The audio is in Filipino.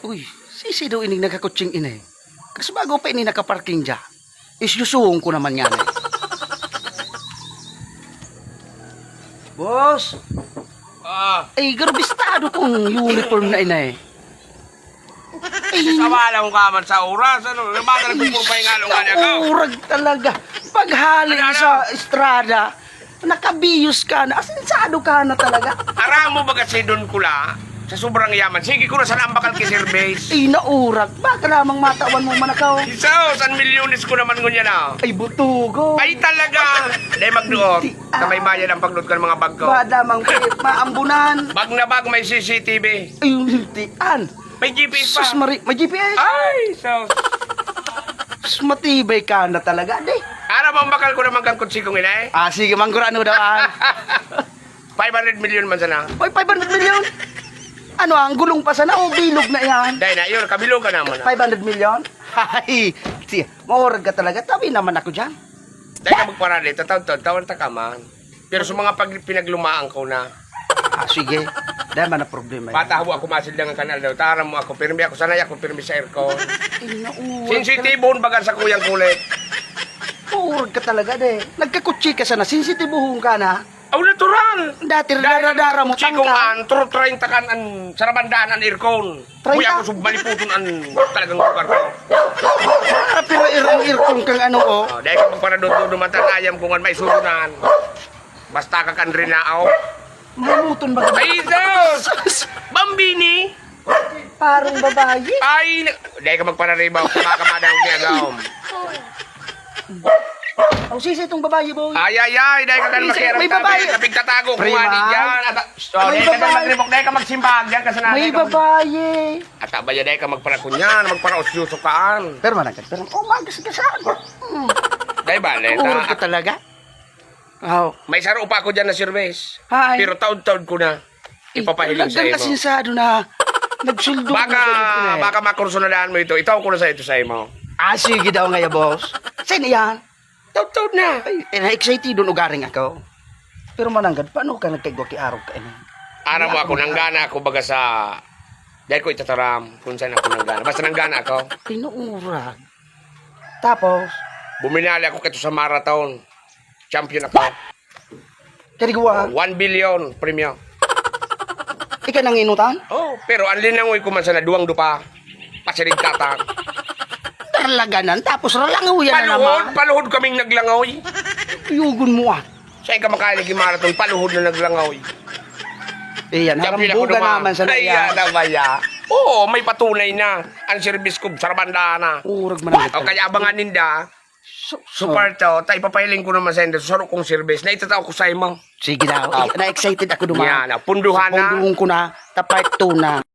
Uy, sisi daw ining nagkakutsing inay. Kasi bago pa ini nakaparking dya, isyusuhong ko naman yan eh. Boss! Ay, garbistado kong uniform na inay. Ay, Sawalang ka man sa oras, ano? Bakit nagpupurpay nga nung nga ako? urag talaga. Paghali sa estrada, nakabiyos ka na, asensado ka na talaga. Aram mo ba kasi doon kula? Sa sobrang yaman. Sige ko na sa bakal kiserbase. Ay, naurag. Baka namang matawan mo manakaw. Isaw, san milyonis ko naman ngunya na. Ay, butugo. Ay talaga! Dahil magduot. Na may bayad ang pagluot ko ng mga bag ko. Badamang maambunan. Bag na bag, may CCTV. Ay, hintian. May GPS pa. Sus, may GPS. Ay, so. Sus, matibay ka na talaga, de. Ara bang bakal ko naman kang kutsi kong ina eh? Ah, sige, manggurano daw. 500 million man sana. Oy, 500 million. Ano, ang gulong pa sana o bilog na yan? Dahil na, yun, kabilog ka naman. 500 million? Ay, siya, maurag ka talaga. Tabi naman ako dyan. Dahil ka magparali, tawan ta ka man. Pero sa mga pinaglumaan ko na, Ah, sige. Dahil man na problema yan. pataho ako masil lang ang kanal daw. Taram mo ako, pirmi ako, sanay ako, pirmi sa aircon. Ay, naurag. Sensitibon bagan sa kuyang kulit. Maurag ka talaga, de. Nagkakutsi ka sana. Sensitibuhong ka na. Aw, natural! Dati dara mo Chikong tangka. an, turo 30 kan an, sarabandaan an aircon. 30? Kuya ako subbaliputon an, talagang lugar ko. Ah, pero irong kang ano, oh. Oh, dahil kapag para doon dumatan ayam kung an may surunan. Basta ka kan rin na ako. Mamuton ba? Ay, Diyos! Bambini! Parang babae. Ay, dahil ka magpanaribaw, kumakamadang ginagawam. Ang sisi itong babae, boy. Ay, dahil ka kan makirang May babae. Kapig tatago, kung Prima. ani dyan. May Dahil ka babae. magribok, dahil ka magsimbag dyan, kasananan. May babae. At abaya dahil ka magpanakunyan, magpanausyoso kaan. Pero managkat, pero magas ka saan. Dahil bale, Urog ka talaga. Oh. may saro pa ako dyan na service. Hi. Pero taon-taon ko na ipapahiling sa Nagdang imo. kasinsado na nagsuldo. Baka makursunadaan mo ito. Itaw ko na sa ito sa imo. Ah, sige daw ngayon, boss. Saan yan? Taon-taon na. Ay, na-excited doon ugaring ako. Pero mananggad, paano ka nagkaigwa ki araw ka? Ara mo ako, nanggana ako baga sa... Dahil ko itataram kung saan ako nanggana. Basta nanggana ako. Pinuurag. Tapos, Buminali ako kito sa marathon. Champion ako. kariguwa, 1 billion premium. ika nang inutan? Oh, pero ang linangoy ko man sana duwang dupa. Pasirig katang. Tarlaganan, tapos ralangaw yan na naman. Paluhod kaming naglangoy. Yugon mo ah. Sa ka makailig yung marathon, paluhod na naglangoy. Iyan, harambuga naman sa naya. Naya. Oo, may patunay na. Ang service ko, sarabanda na. Urag mananggad. O kaya abangan ninda, So, super to, tayo papahiling ko naman sa inyo, saro kong service, na itatao ko sa imo. sige daw. Na-excited ako dumaan. Yan, punduhan na. Punduhon ko na, ta part 2 na.